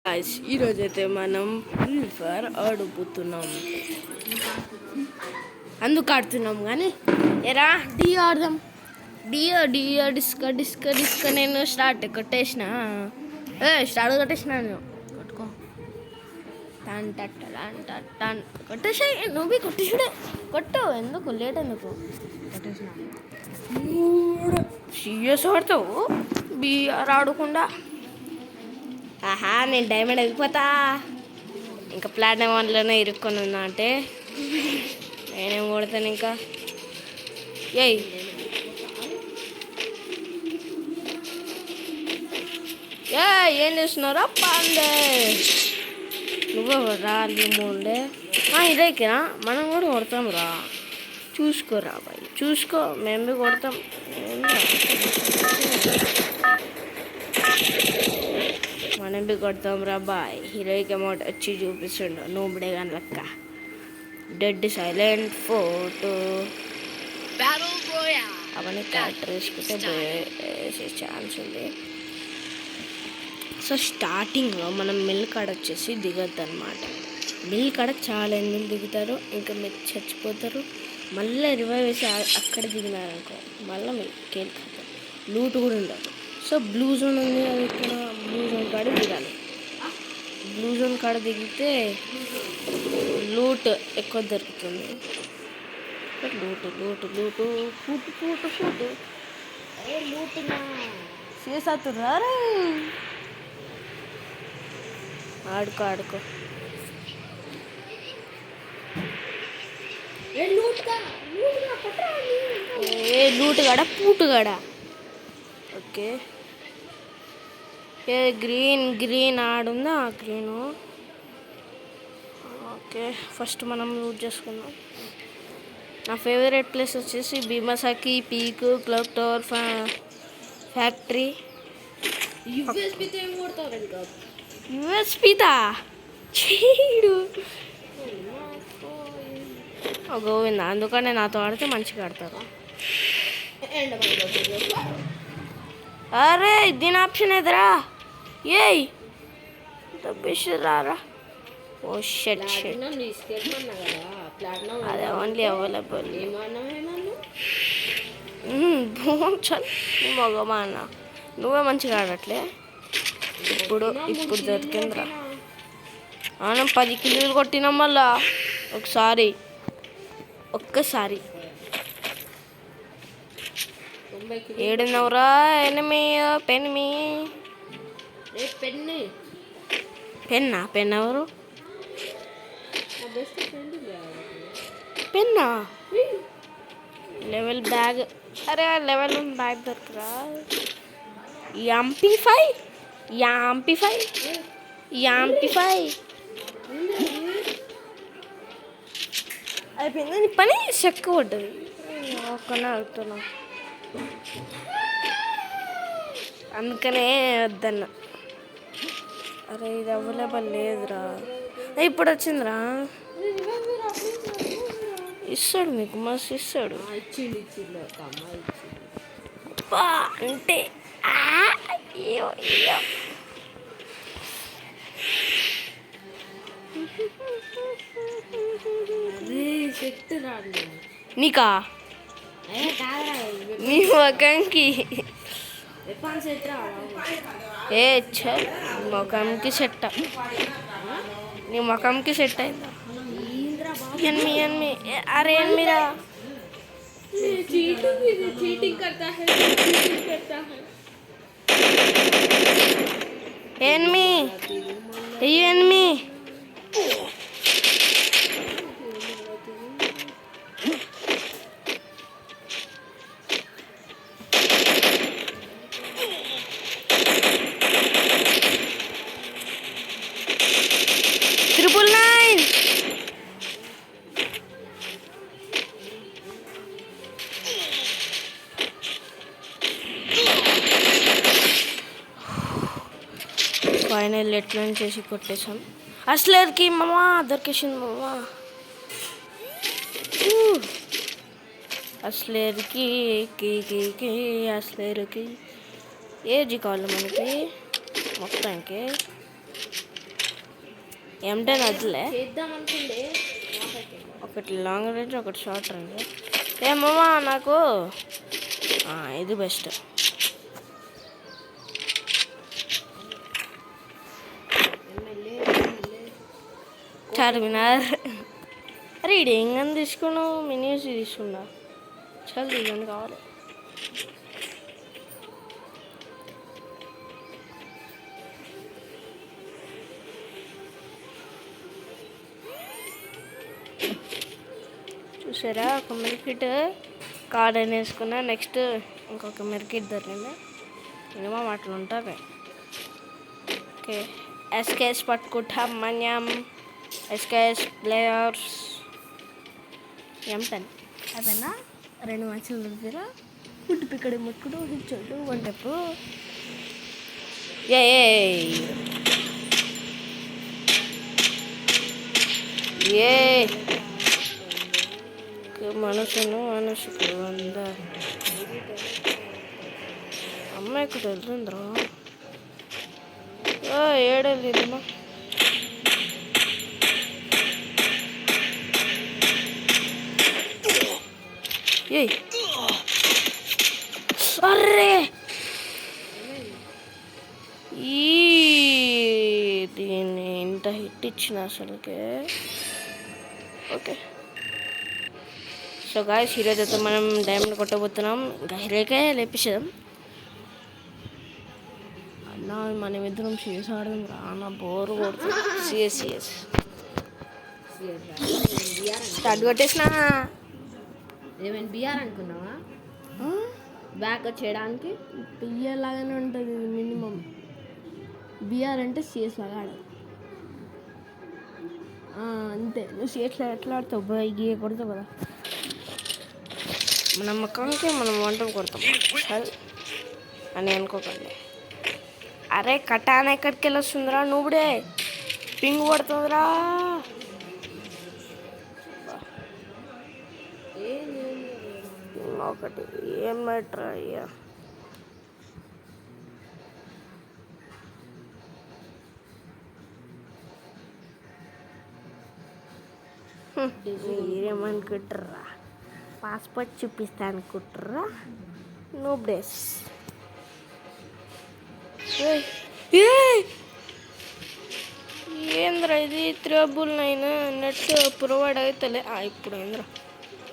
Guys ఈరోజైతే మనం free fire ఆడుతున్నాం. అందుకు ఆడుతున్నాం కానీ ఎరా డీ ఆడదాం. డియో డిస్క నేను స్టార్ట్ కొట్టేసిన నేను కొట్టుకో టన్ కొట్టేసా. నువ్వు కొట్టేసాడే కొట్టు. ఎందుకు లేట్ ఎందుకు కొట్టేసిన సిఎస్ ఆడతావు బిఆర్ ఆడకుండా. ఆహా నేను డైమండ్ అయిపోతా. ఇంకా ప్లాటినం వన్లోనే ఇరుక్కొని ఉన్నా అంటే నేనేం కొడతాను ఇంకా. ఏయ్ ఏం చేస్తున్నారా పాండే? నువ్వే రా మూండే ఇదేకిరా మనం కూడా కొడతాం రా. చూసుకోరా బాయ్ చూసుకో. మేము కొడతాం. మనం బి కొడతాం రా బాయ్. హీరోయిక్ అమౌంట్ వచ్చి చూపిస్తుండు నూబడే కానీ లెక్క. డెడ్ సైలెంట్ ఫోటో అవన్నీ క్యారెక్టర్ వేసుకుంటే వేసే ఛాన్స్ ఉంది. సో స్టార్టింగ్లో మనం మిల్ కాడ వచ్చేసి దిగొద్దు అనమాట. మిల్ కాడ చాలా ఎనిమిది దిగుతారు. ఇంకా మీరు చచ్చిపోతారు. మళ్ళీ రివైవ్ వేసి అక్కడ దిగినారనుకో మళ్ళీ మీరు కేల్పోతారు. లూట్ కూడా ఉండదు. సో బ్లూ జోన్ ఉంది అది ఇక్కడ. బ్లూ జోన్ కాడ దిగాలి. బ్లూ జోన్ కాడ దిగితే లూట్ ఎక్కువ దొరుకుతుంది. లూటు ఫూటు అరే లూటునా చేసాతురా. ఆడుకో లూటుగాడ పూటుగాడ. ఓకే గ్రీన్ ఆడుందా గ్రీను. ఓకే ఫస్ట్ మనం లూట్ చేసుకుందాం. నా ఫేవరెట్ ప్లేస్ వచ్చేసి భీమాసాకి, పీక్, క్లాక్ టవర్, ఫ్యాక్టరీ. యూఎస్పీతా చీడు గోవిందా. అందుకనే నాతో ఆడితే మంచిగా ఆడతారు. అరే దీని ఆప్షన్ ఎదురా. ఏయ్ దబ్బిషరారా. ఓ షట్ అదే ఓన్లీ అవైలబుల్. చల్ మగమా అన్న నువ్వే మంచిగా ఆడట్లే. ఇప్పుడు దొరికిందిరా. మనం 10 కిలోలు కొట్టినాం మళ్ళా ఒక్కసారి. ఏడున్నవరా ఎనిమి పెన్ ఎవరు? Penna level bag. అరే లెవెల్ బ్యాగ్ దొరకరా. యాంపిఫై అయిపోయింది పని. చెక్క పడ్డది ఒక్కనే అవుతున్నా. అందుకనే వద్దన్న. అరే ఇది అవైలబుల్ లేదురా. ఇప్పుడు వచ్చిందిరా. ఇస్తాడు మీకు మస్తు ఇస్తాడు. అంటే నీకా నీ ముఖంకి ముఖంకి సెట్. నీ ముఖంకి సెట్ అయిందా? ఎన్మి అరే ఎన్మిరా. ఎన్మి ఫైనల్ ఎట్లా చేసి కొట్టేసాం. అసలేకి మామా దొరికేసింది మామా. అసలేకి అసలేకి ఏజీ కావాలి మనకి మొత్తానికి. M10 వద్దులే, చేద్దాం అనుకుంటే ఒకటి లాంగ్ రేంజ్ ఒకటి షార్ట్ రేంజ్. ఏమమ్మా నాకు ఇది బెస్ట్. చార్మినార్. అరే ఏంగని తీసుకున్నావు, మినియూస్ తీసుకున్నా. చాలా దిగండి కావాలి. చూసారా, ఒక మిల్కిట్ కార్డ్ అని వేసుకున్నా. నెక్స్ట్ ఇంకొక మిల్కిట్ దొరికింది. మినిమం అట్లా ఉంటుంది. ఓకే, ఎస్కేస్ పట్టుకుంటా మన్యం. ఎస్కేస్ ప్లేయర్స్ M10 అదేనా 2 మ్యాచ్లు దగ్గర ఫుడ్ పిక్కడి ముట్టుకుంటూ హిచ్చోడు వంటప్పుడు ఏ మనసుకు వంద అమ్మాయి ఇక్కడ వెళ్తుందిరా. ఏడేళ్ళమ్మా. అర్రే దీన్ని ఇంత హిట్ ఇచ్చిన అసలుకే. ఓకే, సో గాయ్స్ ఈరోజు అయితే మనం డైమండ్ కొట్టబోతున్నాం. ఇంకా హీరోకే లేపించాం అన్న. మనం ఇద్దరం సిఎస్ ఆడదాం రా అన్న, బోరు కొడుతుంది. సిఎస్ స్టార్ట్ కొట్టేసిన. ఏమైనా బిఆర్ అనుకున్నావా? బ్యాక్ చేయడానికి బిఆర్ లాగానే ఉంటుంది మినిమం. బిఆర్ అంటే సిఎస్ లాగా ఆడదు అంతే. నువ్వు సిఎస్లో ఎట్లా ఆడతావు? బైక్ కొడతావు కదా, మన ముఖంకి మనం వంట కొడతాం అని అనుకోకండి. అరే కటాన ఎక్కడికి వెళ్ళి వస్తుందిరా, నువ్వుడే పింగ్ పడుతుందిరా. ఒకటి ఏం మ్యాటర్ అయ్యా. మీరేమనుకుంటారా, పాస్పోర్ట్ చూపిస్తా అనుకుంటారా? నో బ్రేస్. ఏంద్రా ఇది 399 నెట్ ప్రొవైడ్ అవుతలే. ఇప్పుడు ఏంద్రా,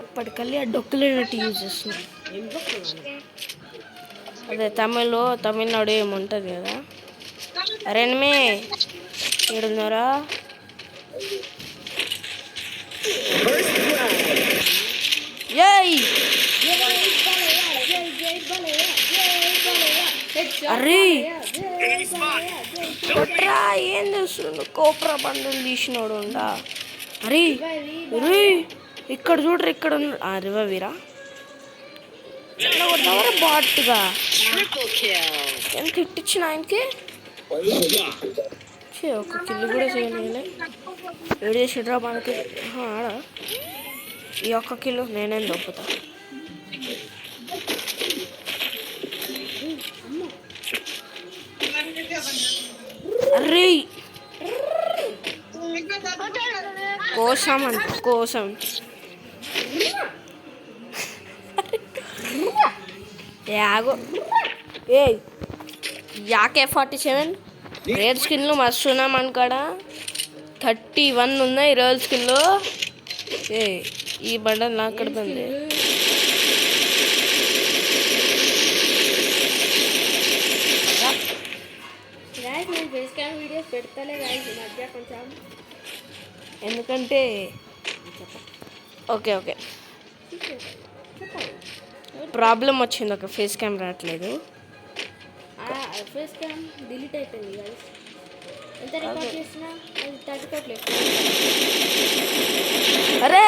అప్పటికల్లి ఆ డొక్కులేనట్టు యూజ్ చేస్తున్నా. అదే తమిళనాడు ఏముంటుంది కదా. అరేనమే ఏడున్నారా? అరే కొట్రా, ఏం చేస్తుండు? కోప్రా బండులు తీసినోడు ఉండా. అరే ఇక్కడ చూడరు, ఇక్కడ రివీరా కొట్టినవరా బాట్గా. ఎంత ఇట్టిచ్చిన ఆయనకి ఒక కిల్లు కూడా చేయలే. ఏడు చేసిడ్రా మనకి ఆడ. ఈ ఒక్క కిలో నేనేం దొప్పుతా. అరే కోసం యాగో యాకే 47 రేర్ స్కిన్లు మస్తు ఉన్నాం అనుకాడ. 31 ఉన్నాయి రేర్ స్కిన్లు. ఈ బండలు నాకు కడుతుంది. ఎందుకంటే ఓకే ప్రాబ్లం వచ్చింది. ఒక ఫేస్ క్యామ్ రావట్లేదు. ఫేస్ క్యామ్ డిలీట్ అయిపోయింది గైస్. ఎంత రికార్డ్ చేసినా అది తట్టుకోవట్లేదు. అరే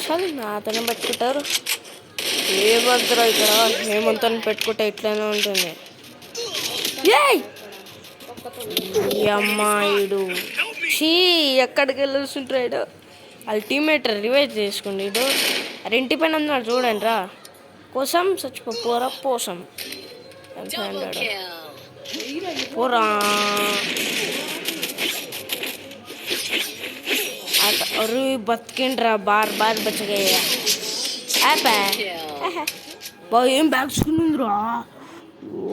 చదువు నా అతను పెట్టుకుంటారు. ఏ భద్ర ఇక్కడ హేమంతని పెట్టుకుంటే ఇట్లనే ఉంటుంది. అమ్మాయిడు ఎక్కడికి వెళ్ళొస్తుంటాడు. అల్టిమేట్ రివైజ్ చేసుకోండి. ఇడు రెంటి పైన ఉన్నాడు చూడండి రా. కోసం చచ్చిపోరా పోసం ఎంత అన్నాడు పోరా. బతికిండ్రా బార్ బార్ బచ్చగయ్యా బా ఏం బ్యాగ్స్కుందిరా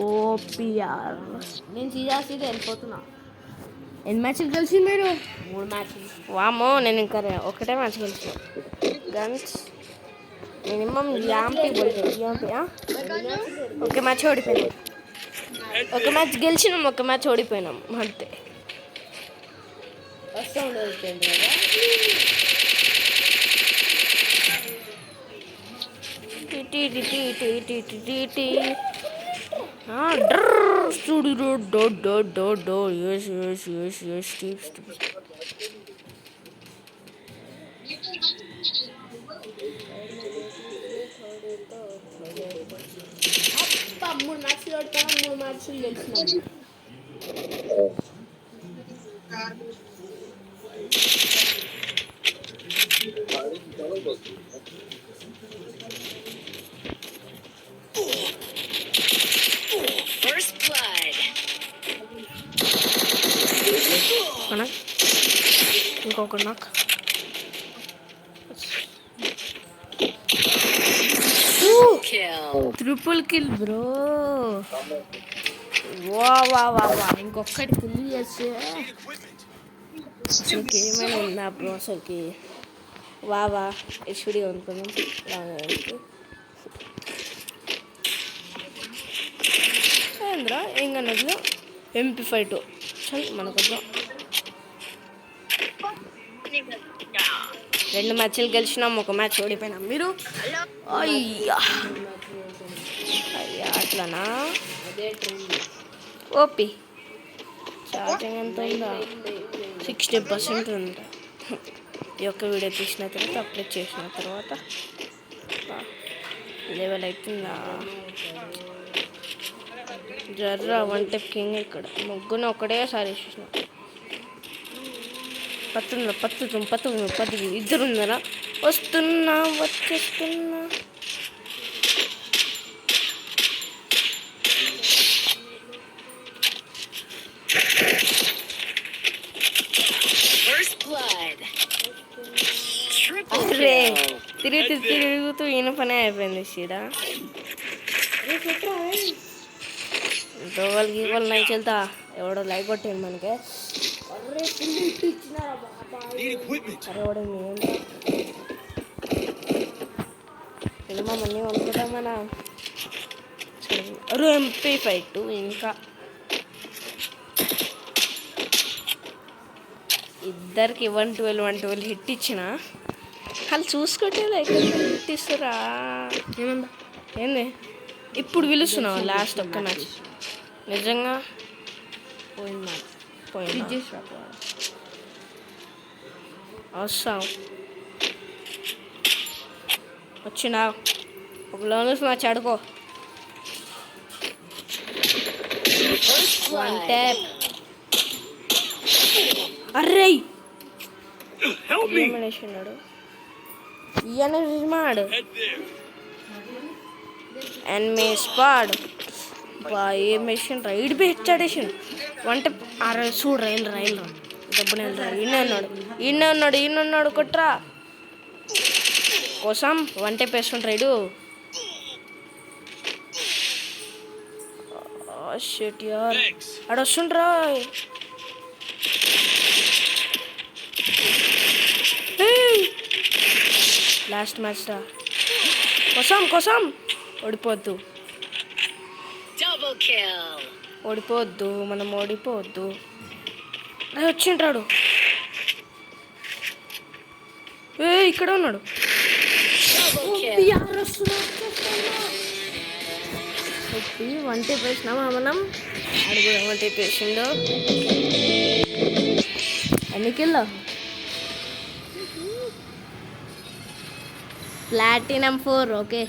ఓపిఆర్. నేను సీదా వెళ్ళిపోతున్నా. ఎన్ని మ్యాచ్లు కలిసింది మీరు? 3 మ్యాచ్లు. వామో నేను ఇంకా ఒకటే మ్యాచ్ గెలిచిన. గన్స్ మినిమం యాంపీ ఒక మ్యాచ్ ఓడిపోయినాం, ఒక మ్యాచ్ గెలిచినాం, ఒక మ్యాచ్ ఓడిపోయినాం అంతే. వస్తూ ఉండదు కదా. అబ్బా 3 మ్యాచ్లు ఓడిపోయినా 3 మ్యాచ్లు గెలిచినాం. ఇంకొకటి నాకు ట్రిపుల్ కిల్ బ్రో. వా వా వా వా ఇంకొకటి ఫుల్ చేస్తే అసలుకి ఏమైనా ఉందా బ్రో అసలుకి. వా వా హెచ్డి అనుకున్నాం. ఏంద్రా ఏం కన్నట్లు MP5 చల్ మనకొద్దాం. 2 మ్యాచ్లు గెలిచినాం, ఒక మ్యాచ్ ఓడిపోయినాం. మీరు అయ్యా అయ్యా అట్లానా? ఓపి ఛార్జింగ్ ఎంత ఉందా? 60% ఉందా? ఈ యొక్క వీడియో తీసిన తర్వాత అప్లోడ్ చేసిన తర్వాత లెవెల్ అవుతుందా? జర్రా 1 టెప్ కింగ్ ఇక్కడ ముగ్గురు ఒకటేసారి వేసేసిన. పత్తు ఇద్దరు ఉన్నారా? వస్తున్నా వచ్చేస్తున్నా. అరే తిరుగుతూ ఈయన పనే అయిపోయింది. సీదా దోవల్ గీవల్ నైకి వెళ్తా. ఎవడో లైక్ కొట్టాడు మనకే. అరే మినిమం అన్నీ అనుకుంటాం మన. అరే MP5 ఇంకా ఇద్దరికి 112 హిట్ ఇచ్చిన. వాళ్ళు చూసుకుంటే హిట్ ఇస్తారా? ఏమన్నా ఏంది ఇప్పుడు పిలుస్తున్నావు? లాస్ట్ ఒక్క మ్యాచ్ నిజంగా పోయినా వస్తాం. వచ్చినా ఒక లోనస్ మ్యాచ్ ఆడుకో. 1 ట్యాప్. అర్రే ఏమనేసినాడు ఈయన మాడు ఎన్మే స్పాడ్ బా ఏ మెషిన్ రైడ్ పెట్టాడేషన్ 1 ట్యాప్. అరే చూడు రైలు డబ్బులు ఈయన కొట్రా కోసం 1 ట్యాప్ వేస్తుంటాడు. షిట్ యార్ ఆడ వస్తుండ్రా. లాస్ట్ మ్యాచ్ రా కోసం ఓడిపోవద్దు మనం ఓడిపోవద్దు. వచ్చింటాడు ఇక్కడ ఉన్నాడు. 1 ట్యాప్ వేసినామా మనం? అడుగు 1 ట్యాప్ వేసిండు. ఎన్నికెళ్ళా ప్లాటినం 4 ఓకే.